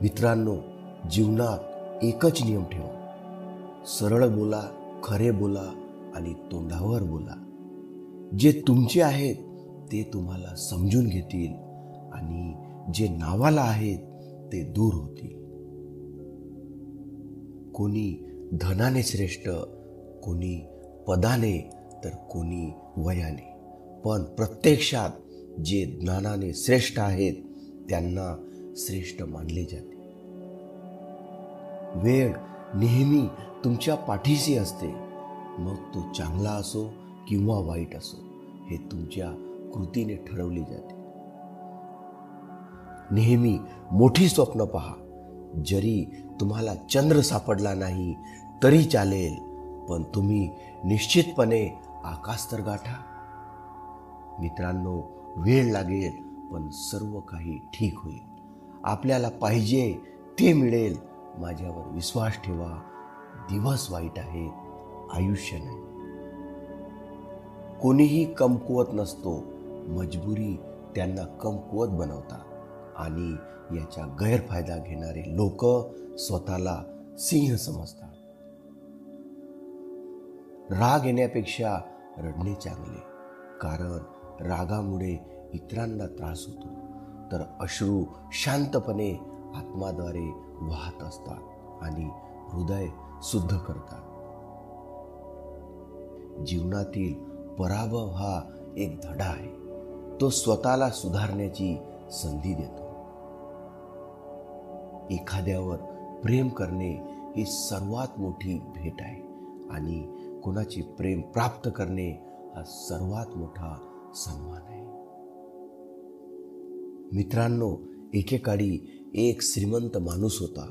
मित्रांनो, जीवनात एकच नियम ठेवा. सरळ बोला, खरे बोला आणि तोंडावर बोला. जे तुमचे आहेत ते तुम्हाला समजून घेतील आणि जे नावाला आहेत ते दूर होतील. कोणी धनाने श्रेष्ठ, कोणी पदाने, तर कोणी वयाने, पण प्रत्यक्षात जे ज्ञानाने श्रेष्ठ आहेत त्यांना श्रेष्ठ मानले जाते. वेळ नेहमी तुमच्या पाठीशी असते, मग तो चांगला असो किंवा वाईट असो, हे तुमच्या कृतीने ठरवले जाते. नेहमी मोठी स्वप्न पहा. जरी तुम्हाला चंद्र सापडला नाही तरी चालेल, पण तुम्ही निश्चितपणे आकाश तर गाठा. मित्रांनो, वेळ लागेल पण सर्व काही ठीक होईल. आपल्याला पाहिजे ते मिळेल. माझ्यावर विश्वास ठेवा. दिवस वाईट आहे, आयुष्य नाही. कोणीही कमकुवत नसतो. मजबुरी त्यांना कमकुवत बनवतात आणि याचा गैरफायदा घेणारे लोक स्वतःला सिंह समजतात. राग येण्यापेक्षा रडणे चांगले, कारण रागामुळे इतरांना त्रास होतो, तर अश्रू शांतपणे आत्म्याद्वारे वाहत असतात आणि हृदय शुद्ध करतात. जीवनातील पराभव हा एक धडा आहे. तो स्वतःला सुधारण्याची संधी देतो. एखाद्यावर प्रेम करणे ही सर्वात मोठी भेट आहे आणि कोणाचे प्रेम प्राप्त करणे हा सर्वात मोठा सन्मान आहे. मित्रांनो, एकेकाळी एक श्रीमंत माणूस होता.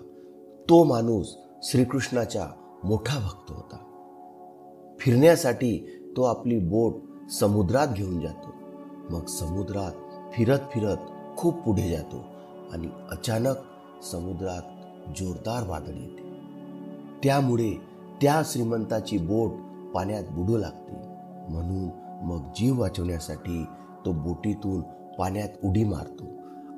तो माणूस श्रीकृष्णाचा मोठा भक्त होता. फिरण्यासाठी तो आपली बोट समुद्रात घेऊन जातो. मग समुद्रात फिरत फिरत खूप पुढे जातो आणि अचानक समुद्रात जोरदार वादळ येते. त्यामुळे त्या श्रीमंताची बोट पाण्यात बुडू लागते. म्हणून मग जीव वाचवण्यासाठी तो बोटीतून पाण्यात उडी मारतो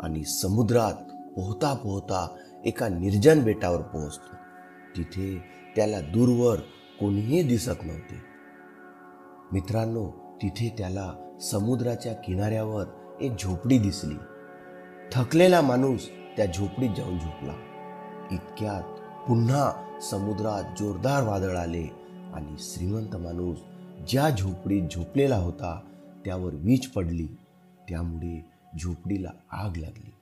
आणि समुद्रात पोहता पोहता एका निर्जन बेटावर पोहोचतो. तिथे त्याला दूरवर कोणीही दिसत नव्हते. मित्रांनो, तिथे त्याला समुद्राच्या किनाऱ्यावर एक झोपडी दिसली. थकलेला माणूस त्या झोपडीत जाऊन झोपला. इतक्यात पुन्हा समुद्रात जोरदार वादळ आले आणि श्रीमंत माणूस ज्या झोपडीत झोपलेला होता त्यावर वीज पडली. त्यामुळे झोपडीला आग लागली.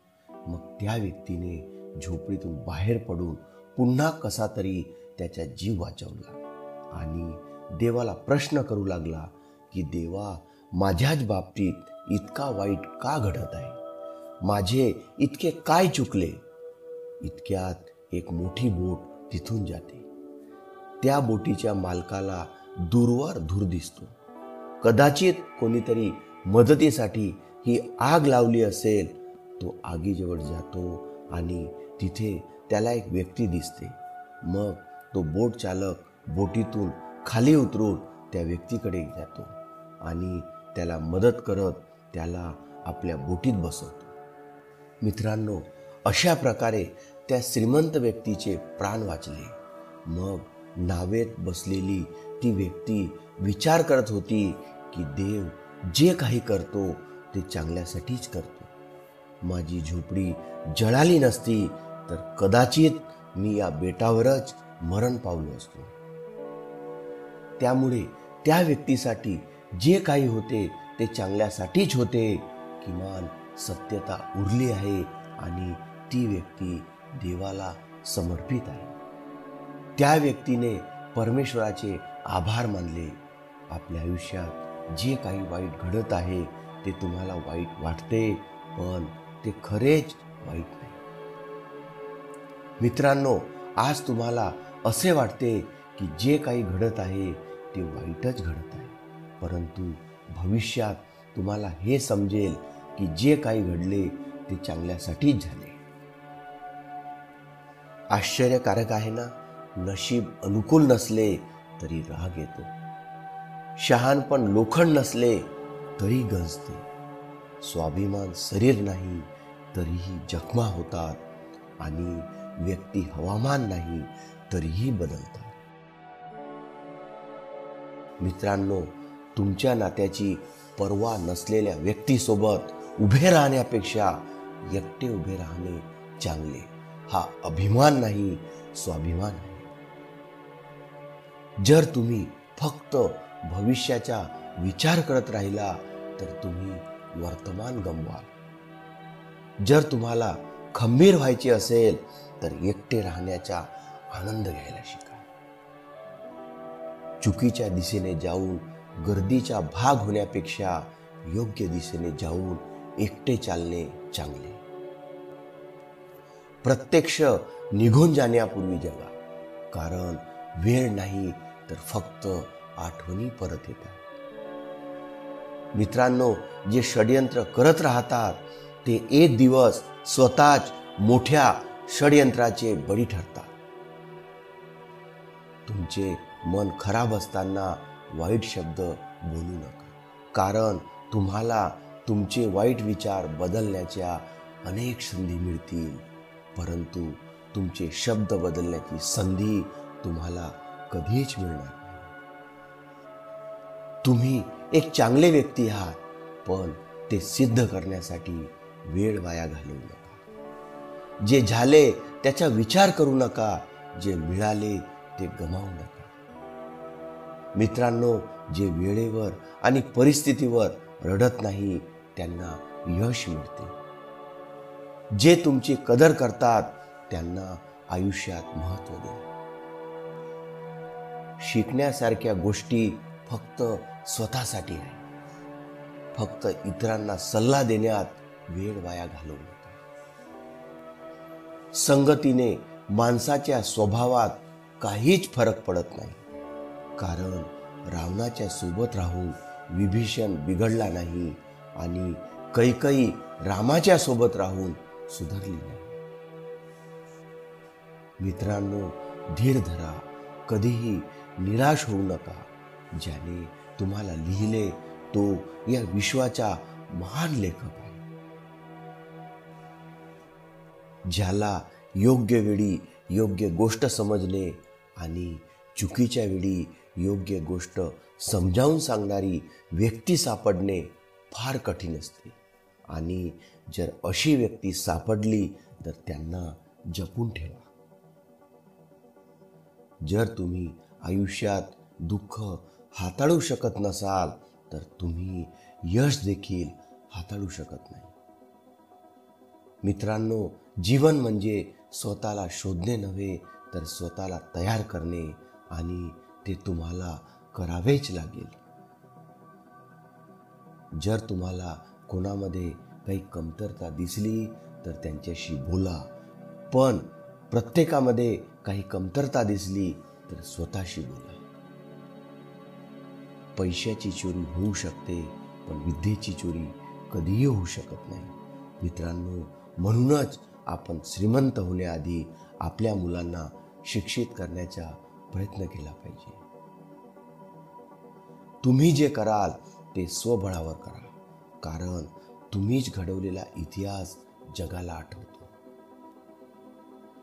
मग त्या व्यक्तीने झोपडीतून बाहेर पडून पुन्हा कसा तरी त्याचा जीव वाचवला आणि देवाला प्रश्न करू लागला की देवा, माझ्याच बाबतीत इतका वाईट का घडत आहे? माझे इतके काय चुकले? इतक्यात एक मोठी बोट तिथून जाते. त्या बोटीच्या मालकाला दूरवर धूर दिसतो. कदाचित कोणीतरी मदतीसाठी ही आग लावली असेल. तो आगीजवळ जातो आणि तिथे त्याला एक व्यक्ती दिसते. मग तो बोट चालक बोटीतून खाली उतरून त्या व्यक्तीकडे जातो आणि त्याला मदत करत त्याला आपल्या बोटीत बसवतो. मित्रांनो, अशा प्रकारे त्या श्रीमंत व्यक्तीचे प्राण वाचले. मग नावेत बसलेली ती व्यक्ती विचार करत होती की देव जे काही करतो ते चांगल्यासाठीच करतो. माझी झोपडी जळाली नसती तर कदाचित मी या बेटावरच मरण पावलो असतो. त्यामुळे त्या व्यक्तीसाठी जे काही होते ते चांगल्यासाठीच होते. किमान सत्यता उरली आहे आणि ती व्यक्ती देवाला समर्पित आहे. त्या व्यक्तीने परमेश्वराचे आभार मानले. आपल्या आयुष्यात जे काही वाईट घडत आहे ते तुम्हाला वाईट वाटते, पण ते खरेच वाईट नाही. मित्रांनो, आज तुम्हाला असे वाटते की जे काही घडत आहे ते वाईटच घडत आहे, परंतु भविष्यात तुम्हाला हे समजेल की जे काही घडले ते चांगल्यासाठीच झाले. आश्चर्यकारक आहे ना? नशीब अनुकूल नसले तरी राग येतो. शहाणपण लोखंड नसले तरी गंजते. स्वाभिमान शरीर नाही तरीही जखमा होतात. आणि व्यक्ती हवामान नाही तरीही बदलतात. मित्रांनो, तुमच्या नात्याची पर्वा नसलेल्या व्यक्तीसोबत उभे राहण्यापेक्षा एकटे उभे राहणे चांगले. हा अभिमान नाही, स्वाभिमान आहे. जर तुम्ही फक्त भविष्याचा विचार करत राहिला तर तुम्ही वर्तमान गमवाल. जर तुम्हाला खंबीर व्हायचे असेल तर एकटे राहण्याचा आनंद घ्यायला शिका. चुकीच्या दिशेने जाऊन गर्दीचा भाग होण्यापेक्षा योग्य दिशेने जाऊन एकटे चालणे चांगले. प्रत्यक्ष निघून जाण्यापूर्वी जगा, कारण वेळ नाही तर फक्त आठवणी परत येतात. मित्रांनो, जे षड्यंत्र करत राहतात ते एक दिवस स्वतःच मोठ्या षड्यंत्राचे बळी ठरतात. तुमचे मन खराब असताना वाईट शब्द बोलू नका, कारण तुम्हाला तुमचे वाईट विचार बदलण्याच्या अनेक संधी मिळतील, परंतु तुमचे शब्द बदलण्याची संधी तुम्हाला कधीच मिळणार नाही. तुम्ही एक चांगले व्यक्ती आहात, पण ते सिद्ध करण्यासाठी वेळ वाया घालवू नका. जे झाले त्याचा विचार करू नका, जे मिळाले ते गमावू नका. मित्रांनो, जे वेळेवर आणि परिस्थितीवर रडत नाही त्यांना यश मिळते. जे तुमची कदर करतात त्यांना आयुष्यात महत्त्व द्या. शिकण्यासारख्या गोष्टी फक्त स्वतःसाठी आहे. फक्त इतरांना सल्ला देण्यात वेळ वाया घालवू नका. संगतीने माणसाच्या स्वभावात काहीच फरक पडत नाही, कारण रावणाच्या सोबत राहून विभीषण बिघडला नाही आणि कैकई रामाच्या सोबत राहून सुधारली नाही. मित्रांनो, धीर धरा, कधीही निराश होऊ नका. ज्याने तुम्हाला लिहिले तो या विश्वाचा महान लेखक आहे. ज्याला योग्य वेळी योग्य गोष्ट समजणे आणि चुकीच्या वेळी योग्य गोष्ट समजावून सांगणारी व्यक्ती सापडणे फार कठीण असते, आणि जर अशी व्यक्ती सापडली तर त्यांना जपून ठेवा. जर तुम्ही आयुष्यात दुःख हाताळू शकत नसाल तर तुम्ही यश देखील हाताळू शकत नाही. मित्रांनो, जीवन म्हणजे स्वतःला शोधणे नव्हे तर स्वतःला तयार करणे, आणि ते तुम्हाला करावेच लागेल. जर तुम्हाला कोणामध्ये काही कमतरता दिसली तर त्यांच्याशी बोला, पण प्रत्येकामध्ये काही कमतरता दिसली तर स्वतःशी बोला. पैशाची चोरी होऊ शकते, पण विद्येची चोरी कधीही होऊ शकत नाही. मित्रांनो, म्हणूनच आपण श्रीमंत होण्याआधी आपल्या मुलांना शिक्षित करण्याचा प्रयत्न केला पाहिजे. तुम्ही जे कराल ते स्वबळावर करा, कारण तुम्हीच घडवलेला इतिहास जगाला आठवतो.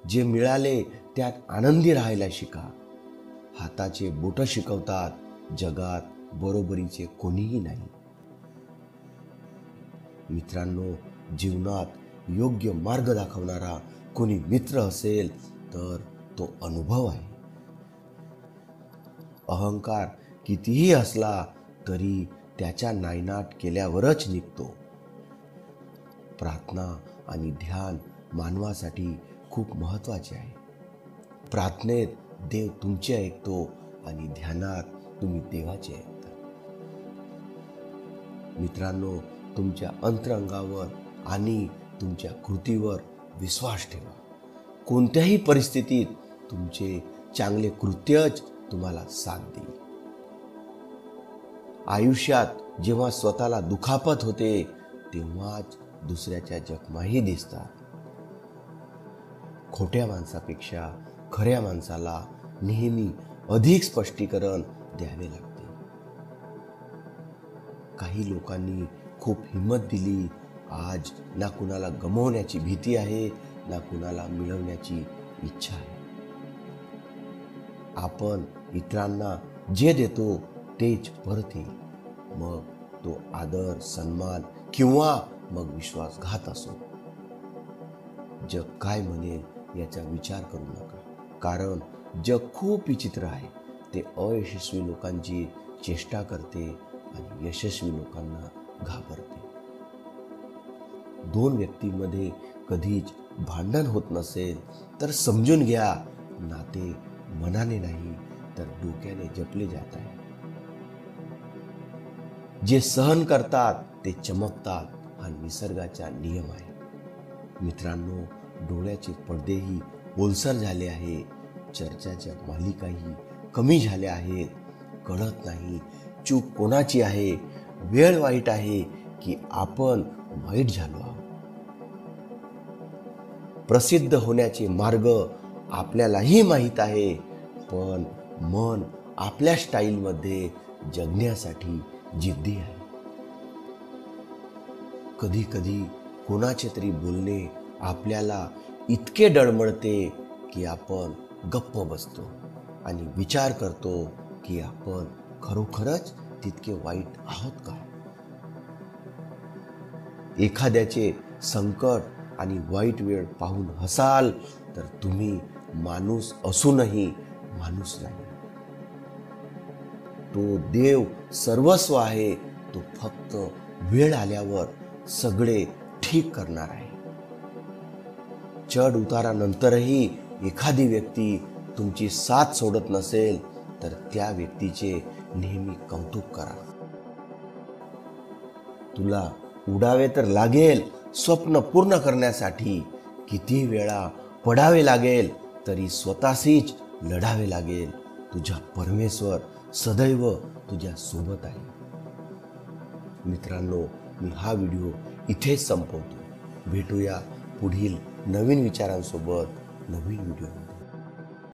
जे मिळाले त्यात आनंदी राहायला शिका. हाताचे बोटं शिकवतात, जगात बरोबरीचे कोणीही नाही. मित्रांनो, जीवनात योग्य मार्ग दाखवणारा कोणी मित्र असेल तर तो अनुभव आहे. अहंकार कितीही असला तरी त्याच्या नायनाट केल्यावरच निघतो. प्रार्थना आणि ध्यान मानवासाठी खूप महत्त्वाचे आहे. प्रार्थनेत देव तुमचे ऐकतो आणि ध्यानात तुम्ही देवाचे ऐकता. मित्रांनो, तुमच्या अंतरंगावर आणि तुमच्या कृतीवर विश्वास ठेवा. कोणत्याही परिस्थितीत तुमचे चांगले कृत्यच तुम्हाला साथ देईल. आयुष्यात जेव्हा स्वतःला दुखापत होते तेव्हाच दुसऱ्याच्या जखमाही दिसतात. खोट्या माणसापेक्षा खऱ्या माणसाला नेहमी अधिक स्पष्टीकरण द्यावे लागते. काही लोकांनी खूप हिंमत दिली. आज ना कुणाला गमावण्याची भीती आहे ना कुणाला मिळवण्याची इच्छा आहे. आपण इतरांना जे देतो तेच परत येईल, मग तो आदर, सन्मान किंवा मग विश्वासघात असो. जग काय म्हणेल याचा विचार करू नका, कारण जग खूप विचित्र आहे. ते अयशस्वी लोकांची चेष्टा करते आणि यशस्वी लोकांना घाबरते. दोन व्यक्तींमध्ये कधीच भांडण होत नसेल तर समजून घ्या, नाते मनाने नाही तर डोक्याने जपले जात आहे. जे सहन करतात ते चमकतात, हा निसर्गाचा नियम आहे. मित्रांनो, डोळ्याचे पडदेही ओलसर झाले आहे, चर्चाच्या मालिकाही कमी झाल्या आहेत. कळत नाही चूक कोणाची आहे, वेळ वाईट आहे की आपण वाईट झालो आहोत. प्रसिद्ध होण्याचे मार्ग आपल्यालाही माहीत आहे, पण मन आपल्या स्टाईलमध्ये जगण्यासाठी जिद्दी आहे. कधी कधी कोणाचे तरी बोलणे आपल्याला इतके डळमळते की आपण गप्प बसतो आणि विचार करतो की आपण खरोखरच तितके वाईट आहोत का. एखाद्याचे संकट आणि वाईट वेळ पाहून हसाल तर तुम्ही माणूस असूनही माणूस नाही. तो देव सर्वस्व आहे, तो फक्त वेळ आल्यावर सगळे ठीक करणार आहे. चढ उतारानंतरही एखादी व्यक्ती तुमची साथ सोडत नसेल तर त्या व्यक्तीचे नेहमी कौतुक करा. तुला उडावे तर लागेल स्वप्न पूर्ण करण्यासाठी, किती वेळा पडावे लागेल तरी स्वतःशीच लढावे लागेल. तुझा परमेश्वर सदैव तुझ्या सोबत आहे. मित्रांनो, मी हा व्हिडिओ इथेच संपवतो. भेटूया पुढील नवीन विचारांसोबत नवीन व्हिडिओ.